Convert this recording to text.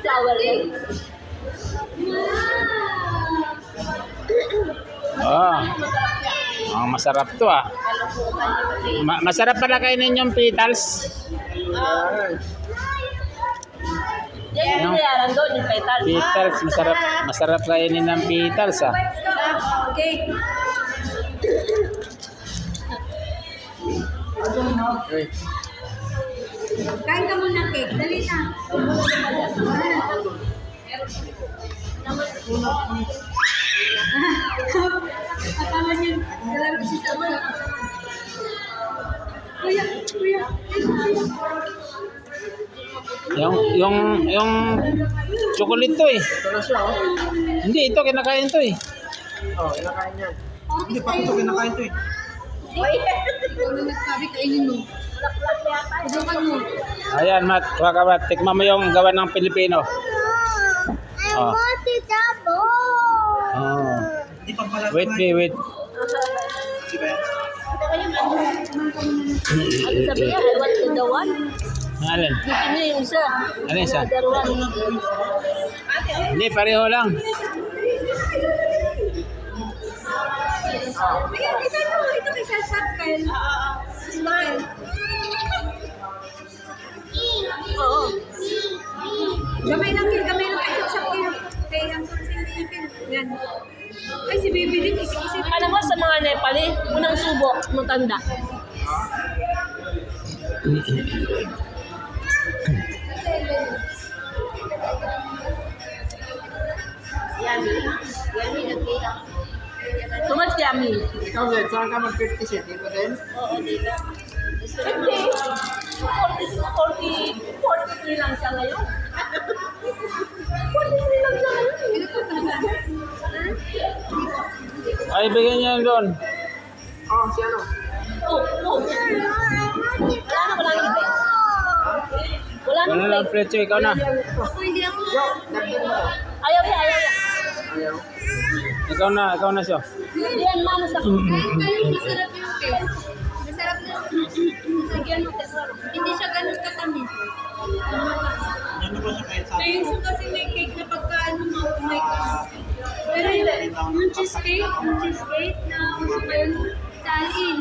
flower yan. Oh. Oh, masarap to ah. Masarap pala kainin yung petals. Yan yung binayaran doon, yung petals. Petals, masarap kainin ng petals ah. Okay. Kain ka muna, cake. Dali na. Akala niya, nalaro si Sama. Kuya, kuya. Yung chocolate to eh. Ito na siya, oh. Hindi, ito kinakain to eh. Oh, kinakain yan. Hindi pa ito kinakain to eh. Ikaw na nagsabi, kainin mo. Subukan mo. Ayan, Mat. Huwag ka, Mat. Tikman mo yung gawa ng Pilipino. I Oh. want it double. Oh. Hindi pa pala. Wait, wait. Di ba yan? Ano sabi niya? I want to the one. Alin? Gusto niya yung isa. Ano isa? The other one. Hindi, pareho lang. Ito kay Sasakal. Smile. Oo. Gamay lang kay Sasakal. Kay Angkol Sasakal. Yan. Ay, si Baby din, isip-isip. Alam mo sa mga Nepali, unang subo, matanda. Too much yummy. Ikaw, Zed, saan ka mag-50 cent? Dito din? Oo, dito. 43 lang siya ngayon. 43 lang siya ngayon. Ay, bigyan niyo yun doon. Oh, si ano? Oh. Wala na iba. Wala Wala na lang iba. pretso, ikaw na. Ako hindi ako. Yo, dagdag mo. Ayaw niya. Ayaw. Ikaw na siya. Diyan, mano sa Kayo masarap yung cake. Masarap na. Lagyan mo tesoro. Hindi siya ganun katamis. Ano ba siya kahit sa Kaya yung kasi may cake na pagka ano may pero yung cheesecake na uso ngayon sa alin.